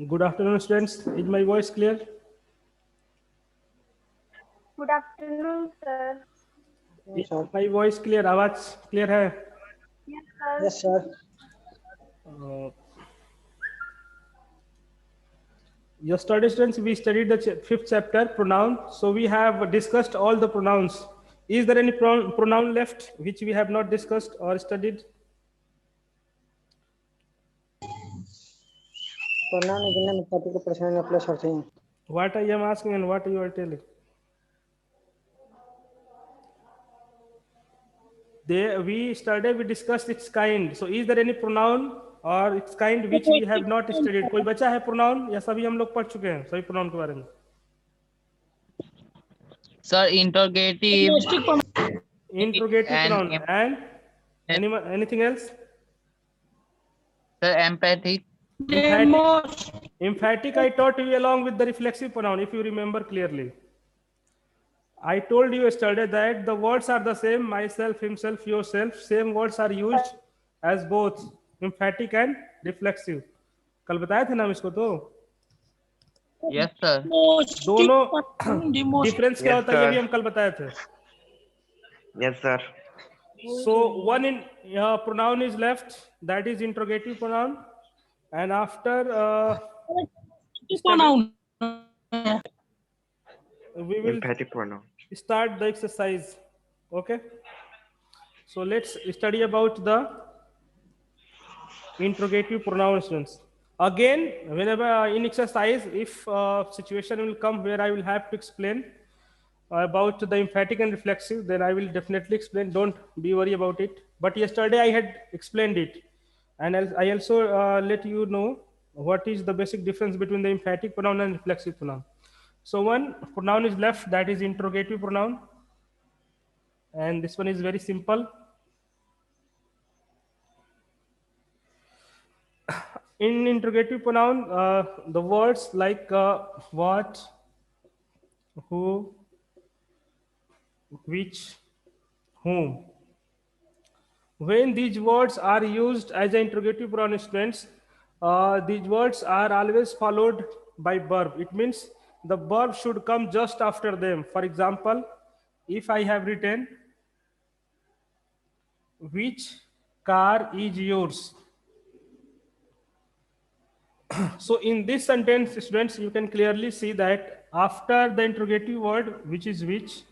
Good afternoon, students. Is my voice clear? Good afternoon, sir. Yes, sir. My voice clear? आवाज clear है? Yes, sir. Yes, sir. Uh, Yesterday, students, we studied the fifth chapter, pronoun. So we have discussed all the pronouns. Is there any pronoun left which we have not discussed or studied? Pronoun is an emphatic person of place or thing. What I am asking and what you are telling. We discussed its kind. So is there any pronoun or its kind which we have not studied? कोई बचा है pronoun या सभी हम लोग पढ़ चुके हैं सभी pronoun के बारे में? Sir, interrogative Interrogative pronoun and anything else? sir, empathic, Emphatic I taught you along with the reflexive pronoun, if you remember clearly. I told you yesterday that the words are the same, myself, himself, yourself. Same words are used as both emphatic and reflexive. कल बताया थे ना हम इसको तो yes sir, दोनों difference क्या होता है ये भी हम कल बताए थे. Yes, sir. So one in pronoun is left, that is interrogative pronoun, and after we will Emphatic pronoun. start the exercise. Okay, so let's study about the interrogative pronouns. Again, whenever in exercise, if situation will come where I will have to explain about the emphatic and reflexive, then I will definitely explain. Don't be worried about it. But yesterday I had explained it, and I also let you know what is the basic difference between the emphatic pronoun and reflexive pronoun. So one pronoun is left, that is interrogative pronoun, and this one is very simple. In interrogative pronoun, the words like what, who, which, whom. When these words are used as an interrogative pronoun, students, these words are always followed by verb. It means the verb should come just after them. For example, if I have written, which car is yours? So in this sentence, students, you can clearly see that after the interrogative word, which is which,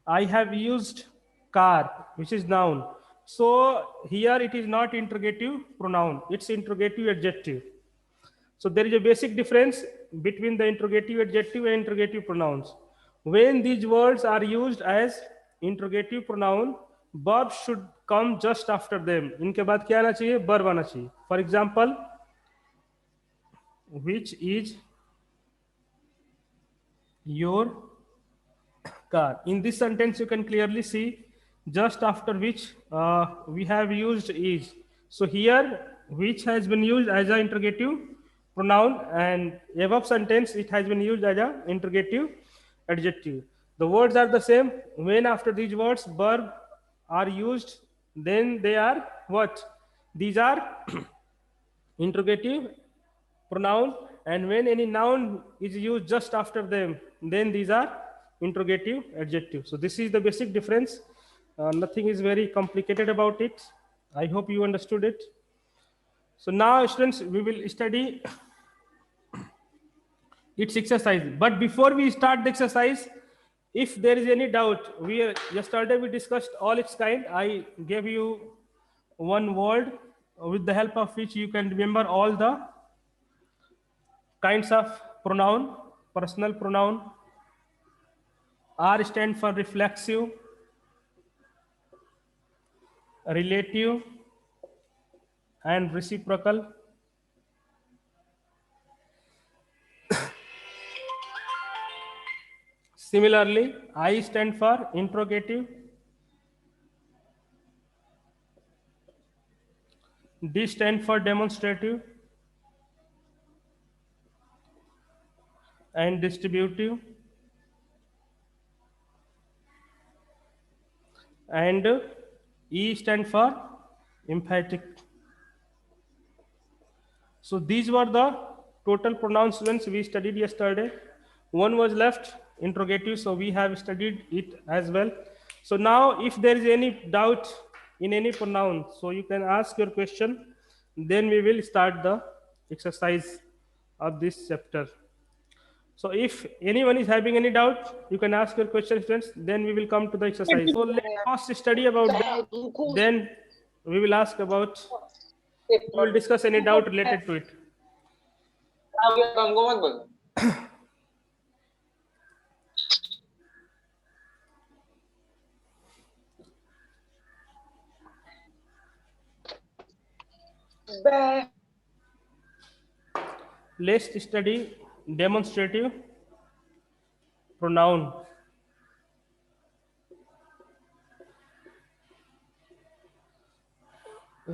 I have used car, which is noun. So here it is not interrogative pronoun, it's interrogative adjective. So there is a basic difference between the interrogative adjective and interrogative pronouns. When these words are used as interrogative pronoun, verb should come just after them. इनके बाद क्या आना चाहिए? Verb आना चाहिए. For example, which is your car? In this sentence, you can clearly see just after which we have used is. So here, which has been used as an interrogative pronoun, and above sentence it has been used as an interrogative adjective. The words are the same. When after these words verb are used, then they are what? These are interrogative pronoun, and when any noun is used just after them, then these are interrogative adjective. So this is the basic difference. Nothing is very complicated about it. I hope you understood it. So now, students, we will study its exercise. But before we start the exercise, if there is any doubt, yesterday we discussed all its kind. I gave you one word with the help of which you can remember all the kinds of pronoun. Personal pronoun. R stand for reflexive, relative, and reciprocal. Similarly, I stand for interrogative, D stand for demonstrative, and distributive, and E stand for emphatic. So these were the total pronouns students we studied yesterday. One was left, interrogative, so we have studied it as well. So now if there is any doubt in any pronoun, so you can ask your question, then we will start the exercise of this chapter. So if anyone is having any doubt, you can ask your question, students, then we will come to the exercise. So let's first study about that, then we will ask about, we will discuss any doubt related to it. Let's study demonstrative pronoun.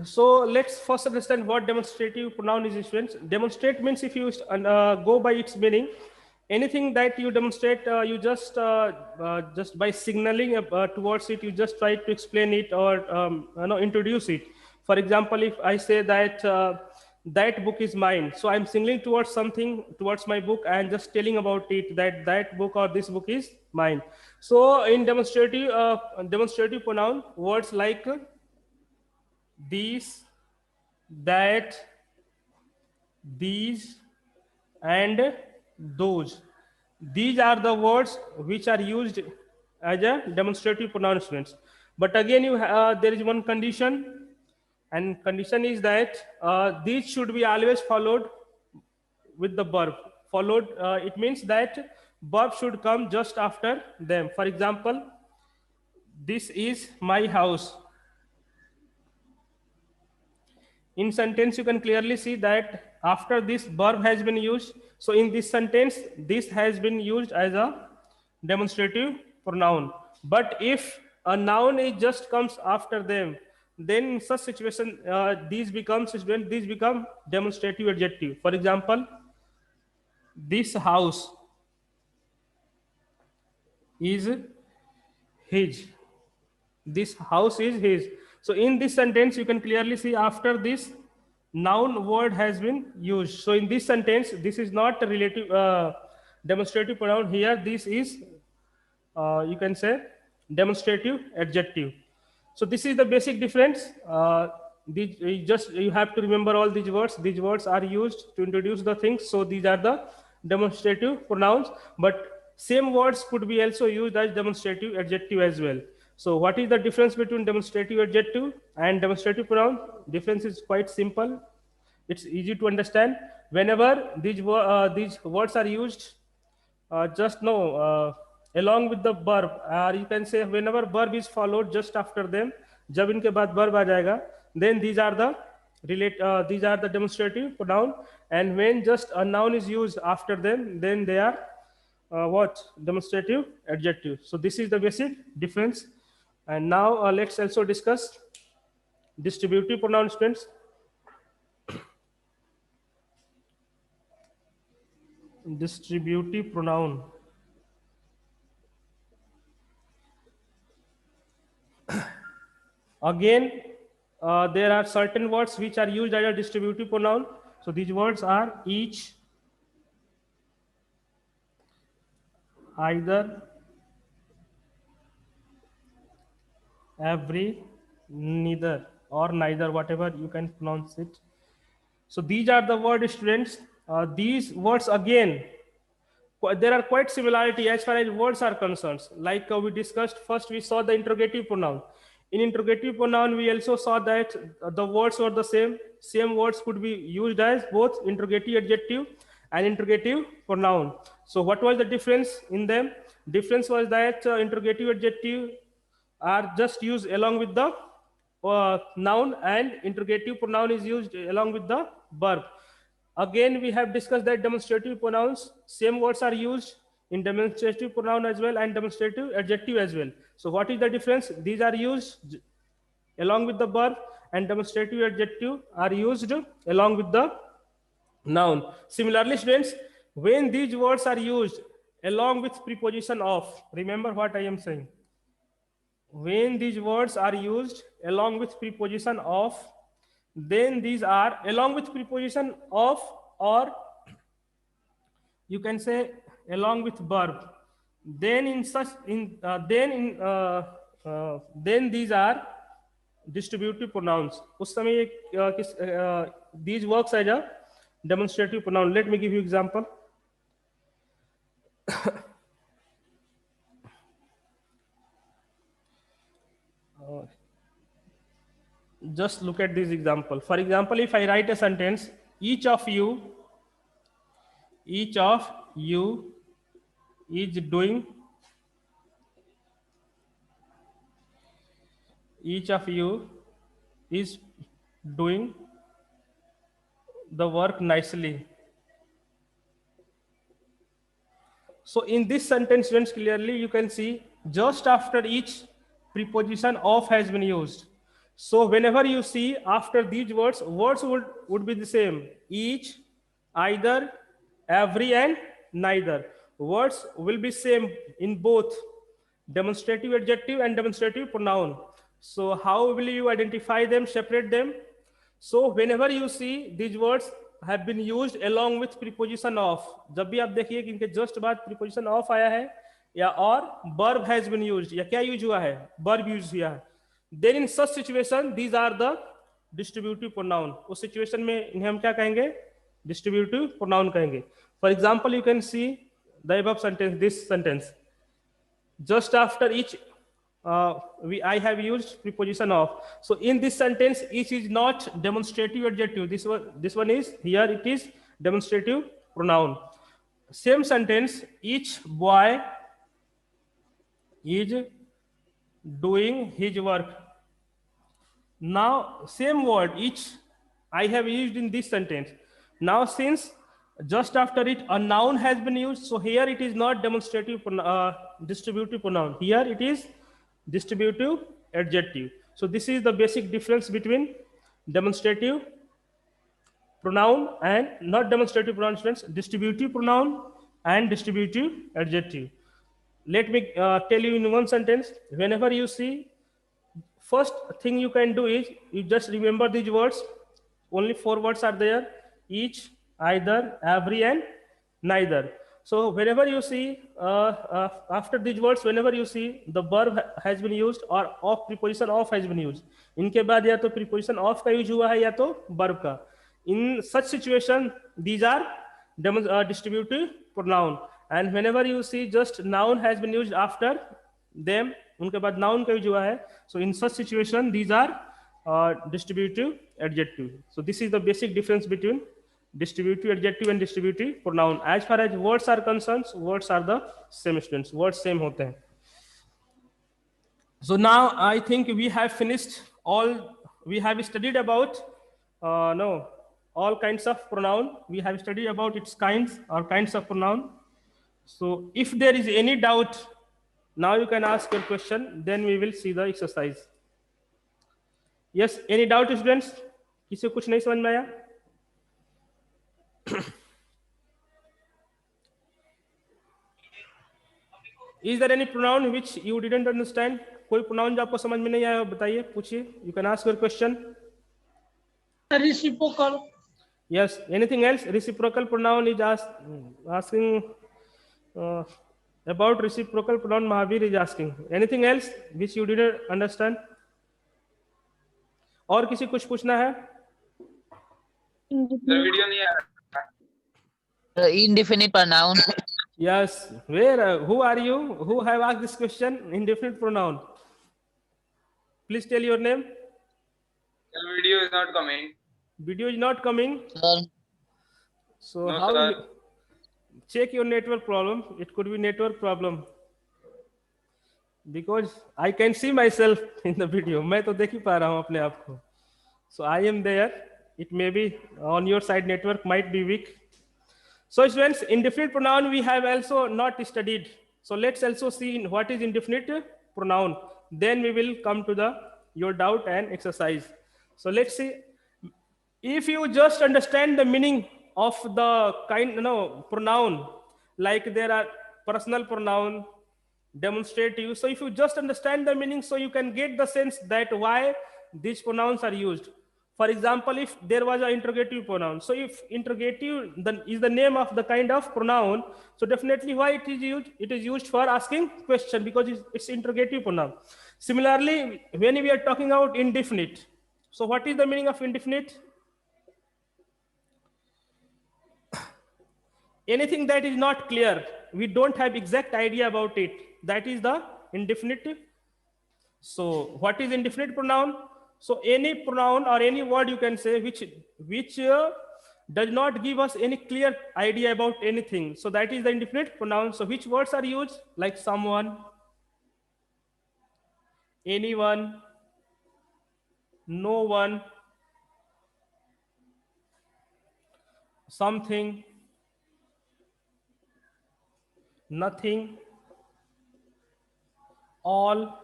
So let's first understand what demonstrative pronoun is, students. Demonstrate means, if you go by its meaning, anything that you demonstrate, you just by signaling towards it, you just try to explain it or introduce it. For example, if I say that that book is mine, so I'm signaling towards something, towards my book, and just telling about it, that that book or this book is mine. So in demonstrative pronoun, words like these, that, these, and those, these are the words which are used as a demonstrative pronoun, students. But again, there is one condition, and condition is that these should be always followed with the verb. Followed, it means that verb should come just after them. For example, this is my house. In sentence, you can clearly see that after this verb has been used. So in this sentence, this has been used as a demonstrative pronoun. But if a noun is just comes after them, then in such situation, these become demonstrative adjective. For example, this house is his. This house is his. So in this sentence, you can clearly see after this noun word has been used. So in this sentence, this is not a relative demonstrative pronoun. Here, this is you can say demonstrative adjective. So this is the basic difference. You have to remember all these words. These words are used to introduce the things. So these are the demonstrative pronouns. But same words could be also used as demonstrative adjective as well. So what is the difference between demonstrative adjective and demonstrative pronoun? Difference is quite simple. It's easy to understand. Whenever these words are used, just know along with the verb, or you can say whenever verb is followed just after them, जब इनके बाद verb आ जाएगा, then these are the demonstrative pronoun. And when just a noun is used after them, then they are demonstrative adjective. So this is the basic difference. And now let's also discuss distributive pronoun, students. Distributive pronoun. Again, there are certain words which are used as a distributive pronoun. So these words are each, either, every, neither, or neither, whatever you can pronounce it. So these are the words, students. These words, again, there are quite similarity as far as words are concerned. Like we discussed, first we saw the interrogative pronoun. In interrogative pronoun, we also saw that the words were the same. Same words could be used as both interrogative adjective and interrogative pronoun. So what was the difference in them? Difference was that interrogative adjective are just used along with the noun, and interrogative pronoun is used along with the verb. Again, we have discussed that demonstrative pronouns, same words are used in demonstrative pronoun as well and demonstrative adjective as well. So what is the difference? These are used along with the verb, and demonstrative adjective are used along with the noun. Similarly, students, when these words are used along with preposition of, remember what I am saying. When these words are used along with preposition of, then these are along with preposition of or you can say along with verb. Then in such in then these are distributive pronouns. उस समय ये these works as a demonstrative pronoun. Let me give you example. Just look at this example. For example, if I write a sentence, each of you is doing, each of you is doing the work nicely. So in this sentence, students, clearly you can see just after each preposition of has been used. So whenever you see after these words would be the same. Each, either, every, and neither. Words will be same in both demonstrative adjective and demonstrative pronoun. So how will you identify them, separate them? So whenever you see these words have been used along with preposition of, जब भी आप देखिए कि इनके just बाद preposition of आया है या और verb has been used या क्या use हुआ है, verb use हुआ है, then in such situation these are the distributive pronoun. उस situation में इन्हें हम क्या कहेंगे, distributive pronoun कहेंगे. For example, you can see the above sentence, this sentence. Just after each I have used preposition of. So in this sentence, each is not demonstrative adjective. This one is, here it is demonstrative pronoun. Same sentence, each boy is doing his work. Now same word, each, I have used in this sentence. Now since just after it a noun has been used, so here it is not demonstrative distributive pronoun. Here it is distributive adjective. So this is the basic difference between demonstrative pronoun and not demonstrative pronoun, students, distributive pronoun and distributive adjective. Let me tell you in one sentence. Whenever you see, first thing you can do is you just remember these words. Only 4 words are there: each, either, every, and neither. So whenever you see after these words, whenever you see the verb has been used or of preposition of has been used, इनके बाद या तो preposition of का use हुआ है या तो verb का. In such situation, these are distributive pronoun. And whenever you see just noun has been used after them, उनके बाद noun का use हुआ है. So in such situation, these are distributive adjective. So this is the basic difference between distributive adjective and distributive pronoun. As far as words are concerned, words are the same, students. Words same होते हैं. So now I think we have finished all. We have studied about all kinds of pronoun. We have studied about its kinds or kinds of pronoun. So if there is any doubt, now you can ask your question. Then we will see the exercise. Yes, any doubt, students? किसी को कुछ नहीं समझ में आया? Is there any pronoun which you didn't understand? कोई pronoun जो आपको समझ में नहीं आया बताइए, पूछिए. You can ask your question. Reciprocal. Yes. Anything else? Reciprocal pronoun is asking about reciprocal pronoun. Mahavir is asking. Anything else which you didn't understand? और किसी कुछ पूछना है? वीडियो नहीं आ रहा. Indefinite pronoun. Yes. Where? Who are you? Who have asked this question? Indefinite pronoun. Please tell your name. The video is not coming. Video is not coming. Sir, So No, how sir. you check your network problem? It could be network problem. Because I can see myself in the video. मैं तो देख ही पा रहा हूँ अपने आप को. So I am there. It may be on your side network might be weak. So students, indefinite pronoun we have also not studied. So let's also see what is indefinite pronoun. Then we will come to your doubt and exercise. So let's see. If you just understand the meaning of the pronoun, like there are personal pronoun, demonstrative. So if you just understand the meaning, so you can get the sense that why these pronouns are used. For example, if there was an interrogative pronoun, so if interrogative is the name of the kind of pronoun, so definitely why it is used? It is used for asking question because it's interrogative pronoun. Similarly, when we are talking about indefinite, so what is the meaning of indefinite? Anything that is not clear, we don't have exact idea about it, that is the indefinite. So what is indefinite pronoun? So any pronoun or any word you can say which does not give us any clear idea about anything. So that is the indefinite pronoun. So which words are used? Like someone, anyone, no one, something, nothing, all.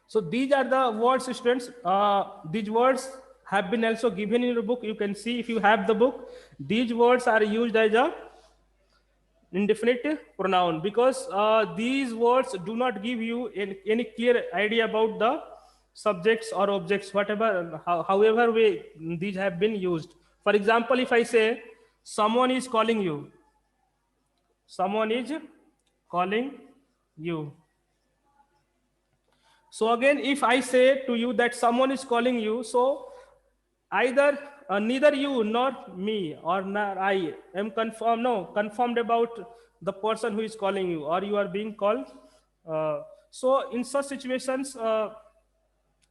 So these are the words, students. These words have been also given in your book. You can see if you have the book, these words are used as a indefinite pronoun because these words do not give you any clear idea about the subjects or objects, whatever, however way these have been used. For example, if I say someone is calling you, someone is calling you. So again, if I say to you that someone is calling you, so either neither you nor me or nor I am confirmed about the person who is calling you or you are being called. So in such situations,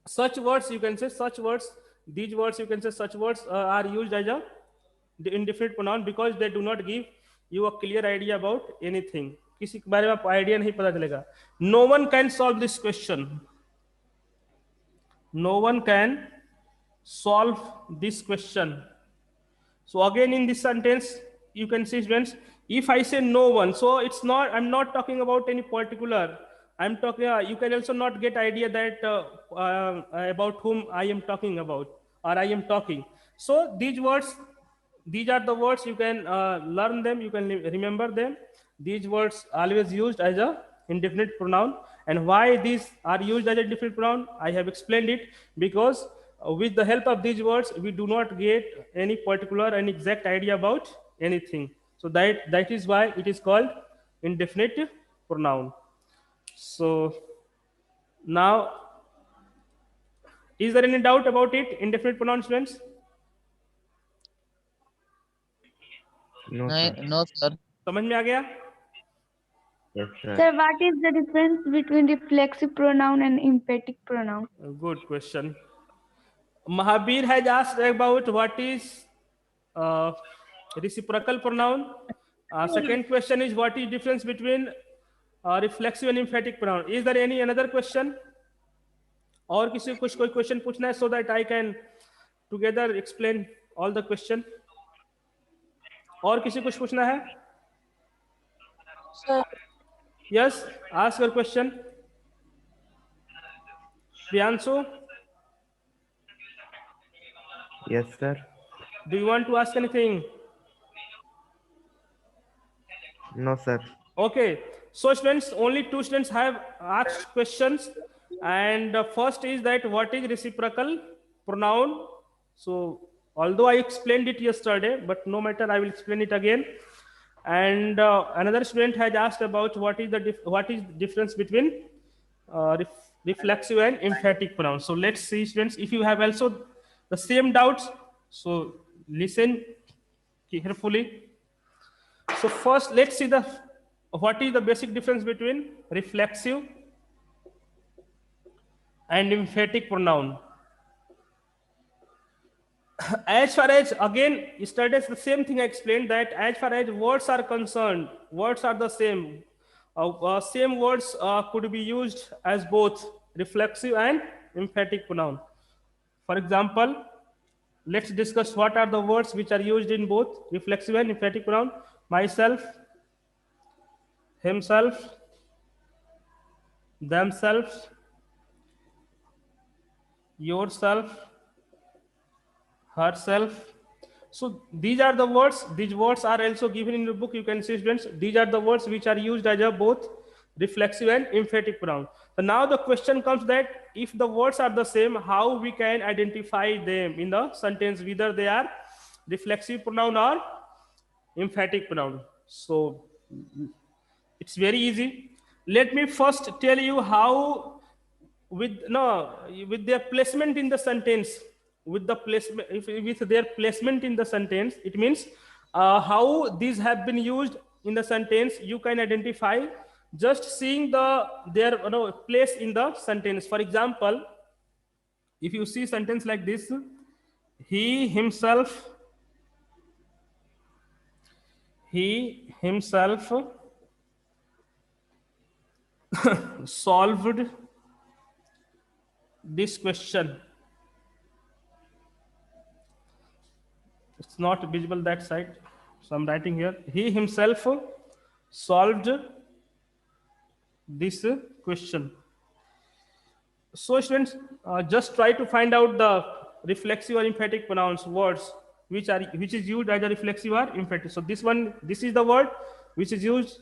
such words you can say such words, these words you can say such words are used as a indefinite pronoun because they do not give you a clear idea about anything. किसी के बारे में आपको idea नहीं पता चलेगा. No one can solve this question. No one can solve this question. So again in this sentence you can see, students, if I say no one, so it's not, I'm not talking about any particular, I'm talking, you can also not get idea that about whom I am talking about or I am talking. So these words, these are the words, you can learn them, you can remember them. These words always used as a indefinite pronoun. And why these are used as a indefinite pronoun, I have explained it, because with the help of these words we do not get any particular and exact idea about anything. So that is why it is called indefinite pronoun. So now, is there any doubt about it, indefinite pronoun, students? No, sir. No, sir. समझ में आ गया? Yes, sir. Sir, what is the difference between reflexive pronoun and emphatic pronoun? Good question. Mahabir has asked about what is reciprocal pronoun. Second question is what is difference between reflexive and emphatic pronoun. Is there any another question? और किसी को कोई question पूछना है so that I can together explain all the question. और किसी कुछ पूछना है? Yes, ask your question. Priyanshu, Yes, sir. do you want to ask anything? No, sir. Okay, so students, only two students have asked questions, and first is that what is reciprocal pronoun. So although I explained it yesterday, but no matter, I will explain it again. And another student has asked about what is the difference between reflexive and emphatic pronoun. So let's see, students, if you have also the same doubts, so listen carefully. So first, let's see what is the basic difference between reflexive and emphatic pronoun. As far as, again, yesterday the same thing I explained, that as far as words are concerned, words are the same. Same words could be used as both reflexive and emphatic pronoun. For example, let's discuss what are the words which are used in both reflexive and emphatic pronoun. Myself, himself, themselves, yourself, herself. So these are the words. These words are also given in the book. You can see, students, these are the words which are used as a both reflexive and emphatic pronoun. So now the question comes that if the words are the same, how we can identify them in the sentence, whether they are reflexive pronoun or emphatic pronoun. So it's very easy. Let me first tell you how with their placement in the sentence, with the placement, with their placement in the sentence, it means how these have been used in the sentence. You can identify just seeing their place in the sentence. For example, if you see sentence like this, he himself solved this question. It's not visible that side, so I'm writing here, he himself solved this question. So students, just try to find out the reflexive or emphatic pronouns, words which is used as a reflexive or emphatic. So this is the word which is used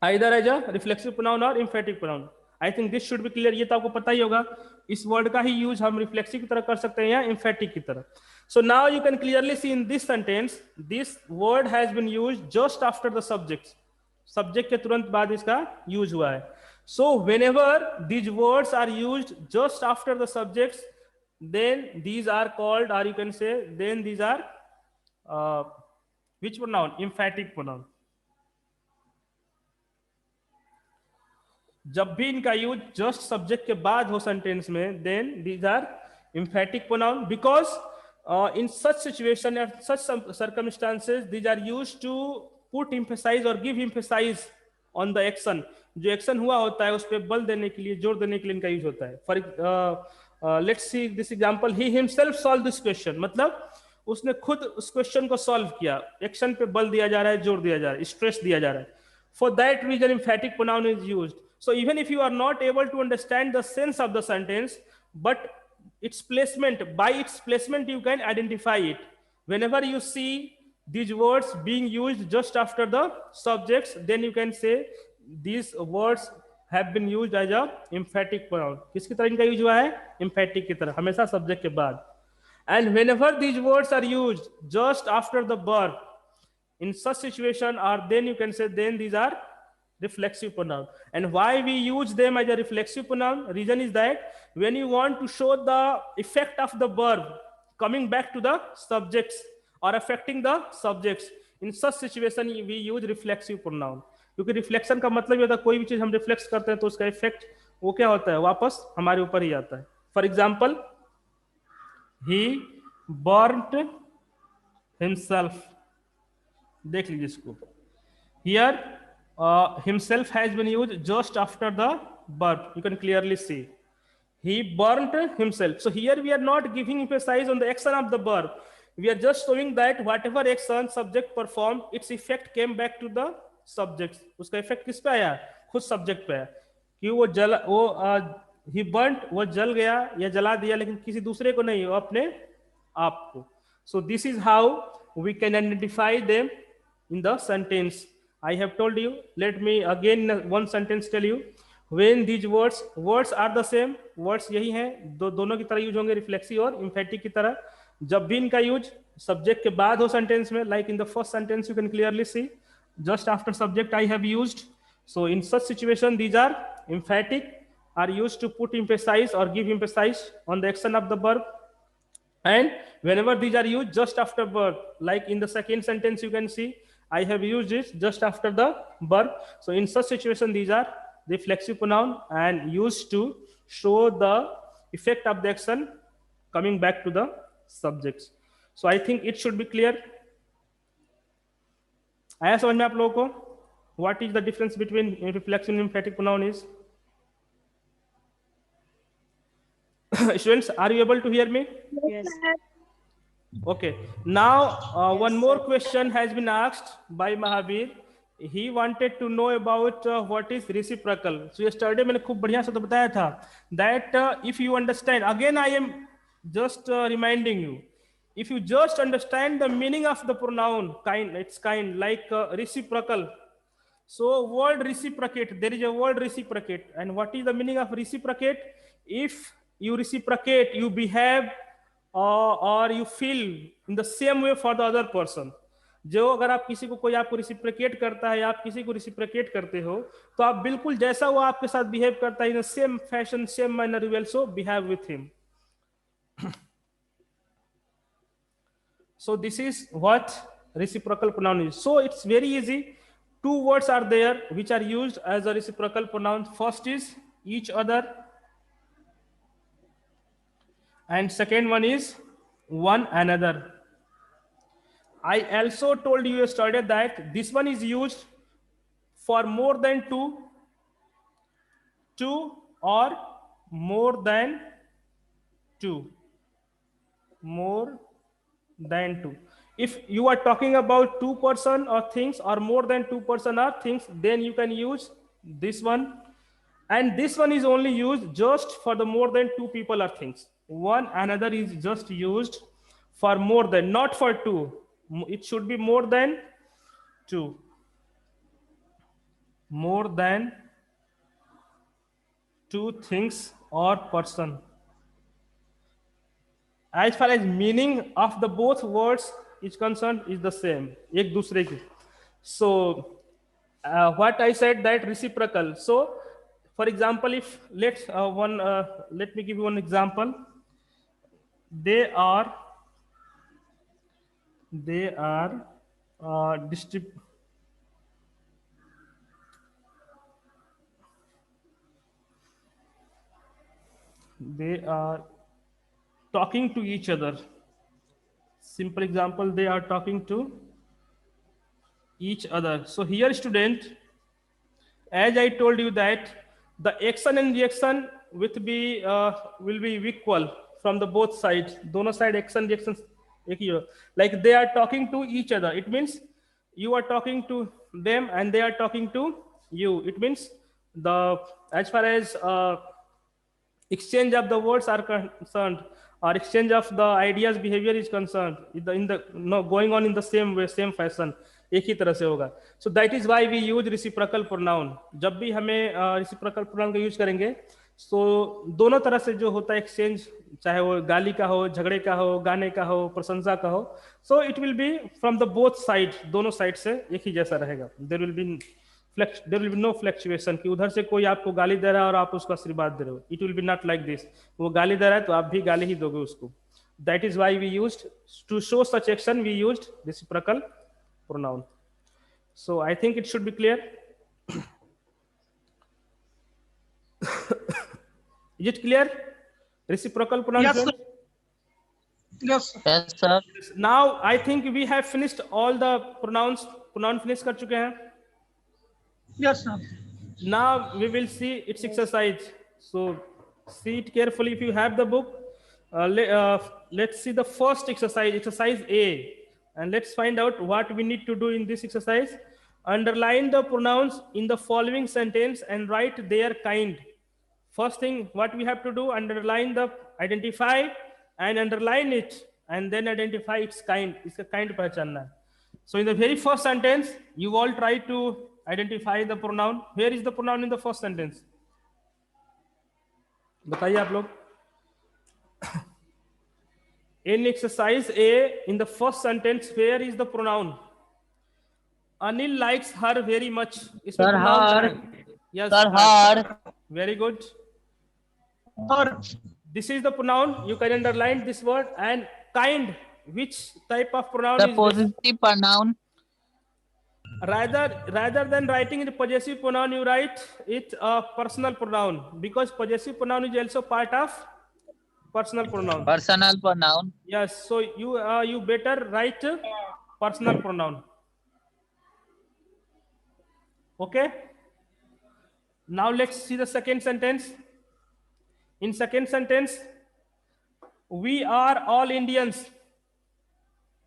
either as a reflexive pronoun or emphatic pronoun. I think this should be clear. ये तो आपको पता ही होगा, इस word का ही use हम reflexive की तरह कर सकते हैं या emphatic की तरह. So now you can clearly see in this sentence, this word has been used just after the subject. Subject के तुरंत बाद इसका यूज हुआ है. So whenever these words are used just after the subjects, then these are called, or you can say, then these are which pronoun? Emphatic pronoun. जब भी इनका use just subject के बाद हो सेंटेंस में, then these are emphatic pronoun, because in such situation or such circumstances these are used to put emphasize or give emphasis on the action. जो action हुआ होता है उस पर बल देने के लिए, जोर देने के लिए इनका यूज होता है. For let's see this example, he himself solve this question, मतलब उसने खुद उस क्वेश्चन को सॉल्व किया. एक्शन पे बल दिया जा रहा है, जोर दिया जा रहा है, स्ट्रेस दिया जा रहा है. For that reason emphatic pronoun is used. So even if you are not able to understand the sense of the sentence, but its placement, by its placement you can identify it. Whenever you see these words being used just after the subjects, then you can say these words have been used as a emphatic pronoun. किसकी तरह इनका use हुआ है? Emphatic की तरह, हमेशा subject के बाद. And whenever these words are used just after the verb, in such situation, or then you can say then these are reflexive pronoun. And why we use them as a reflexive pronoun? Reason is that when you want to show the effect of the verb coming back to the subjects or affecting the subjects, in such situation we use reflexive pronoun. क्योंकि reflection का मतलब ये होता है कोई भी चीज हम रिफ्लेक्स करते हैं तो उसका इफेक्ट वो क्या होता है, वापस हमारे ऊपर ही आता है. For example, he burnt himself, देख लीजिए इसको. Here himself has been used just after the verb. You can clearly see he burnt himself. So here we are not giving emphasis on the action of the verb. We are just showing that whatever action subject performed, its effect came back to the subject. उसका effect किस पे आया? खुद subject पे आया. कि वो he burnt, वो जल गया या जला दिया, लेकिन किसी दूसरे को नहीं, वो अपने आप को. So this is how we can identify them in the sentence. I have told you. Let me again one sentence tell you. When these words are the same, words यही हैं, दोनों की तरह यूज होंगे, रिफ्लेक्सिव और emphatic की तरह. जब भी इनका यूज सब्जेक्ट के बाद हो सेंटेंस में, like in the first sentence you can clearly see just after subject I have used. So in such situation these are emphatic, are used to put emphasis or give emphasis on the action of the verb. And whenever these are used just after verb, like in the second sentence you can see I have used it just after the verb. So in such situation these are reflexive pronoun and used to show the effect of the action coming back to the subjects. So I think it should be clear. आया समझ में आप लोगों को? What is the difference between reflexive and emphatic pronoun is? Students, are you able to hear me? Yes. Okay. Now one more question has been asked by Mahavir. He wanted to know about what is reciprocal. So yesterday मैंने खूब बढ़िया से तो बताया था that if you understand, again I am just reminding you, if you just understand the meaning of the pronoun kind, it's kind like reciprocal. So word reciprocate, there is a word reciprocate. And what is the meaning of reciprocate? If you reciprocate, you behave or you feel in the same way for the other person. जो अगर आप किसी को, कोई आपको रिसिप्रिकेट करता है, आप किसी को रिसिप्रिकेट करते हो, तो आप बिल्कुल जैसा वो आपके साथ बिहेव करता है, in same fashion, same manner you also behave with him. So this is what reciprocal pronoun is. So it's very easy. Two words are there which are used as a reciprocal pronoun. First is each other, and second one is one another. I also told you yesterday that this one is used for more than two or more than two. More than two. If you are talking about two person or things, or more than two person or things, then you can use this one. And this one is only used just for the more than two people or things. One another is just used for more than, not for two. It should be more than two. More than two things or person. As far as meaning of the both words is concerned, is the same. एक दूसरे की. So what I said, that reciprocal. So for example, if let me give you one example. They are talking to each other. Simple example, they are talking to each other. So here, student, as I told you that the action and reaction will be equal from the both sides. दोनों side action reaction एक ही हो. Like they are talking to each other. It means you are talking to them and they are talking to you. It means as far as exchange of the words are concerned, or exchange of the ideas, behavior is concerned, going on in the same way, same fashion, एक ही तरह से होगा. So that is why we use reciprocal pronoun. जब भी हमें reciprocal pronoun का use करेंगे, so दोनों तरह से जो होता है exchange, चाहे वो गाली का हो, झगड़े का हो, गाने का हो, प्रशंसा का हो, so it will be from the both sides, दोनों साइड से एक ही जैसा रहेगा. There will be no fluctuation कि उधर से कोई आपको गाली दे रहा है और आप उसको आशीर्वाद दे रहे हो. It will be not like this. वो गाली दे रहा है तो आप भी गाली ही दोगे उसको. That is why we used, to show such action, we used reciprocal pronoun. So I think it should be clear. Is it clear? Reciprocal pronoun. Yes, sir. Yes, sir. Yes, sir. Now I think we have finished all the pronouns. Pronoun finish कर चुके हैं. Yes, sir. Now we will see its exercise. So see it carefully if you have the book. Let's see the first exercise, exercise A, and let's find out what we need to do in this exercise. Underline the pronouns in the following sentence and write their kind. First thing what we have to do, identify and underline it, and then identify its kind. इसका kind पहचानना है. So in the very first sentence, you all try to identify the pronoun. Where is the pronoun in the first sentence? बताइए आप लोग. In exercise A, in the first sentence, where is the pronoun? Anil likes her very much. इसमें Sir, pronoun her. है. Yes. Sir, her. Very good. Or This is the pronoun. You can underline this word. And kind. Which type of pronoun The is this? possessive pronoun. Rather than writing it possessive pronoun, you write it a personal pronoun, because possessive pronoun is also part of personal pronoun. Personal pronoun. Yes, so you better write personal pronoun. Okay. Now let's see the second sentence. In second sentence, we are all Indians.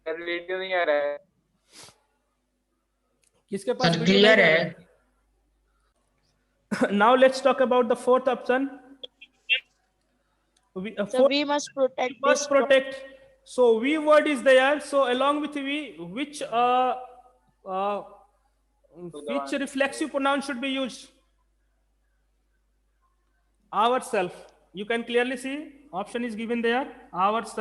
Sir video नहीं आ रहा है. किसके पास video clear नहीं है. है? Now let's talk about the fourth option. So we must protect. Must protect. So we word is there. So along with we, which Which reflexive pronoun should be used? Ourself. You can clearly see option is given there. Ourself.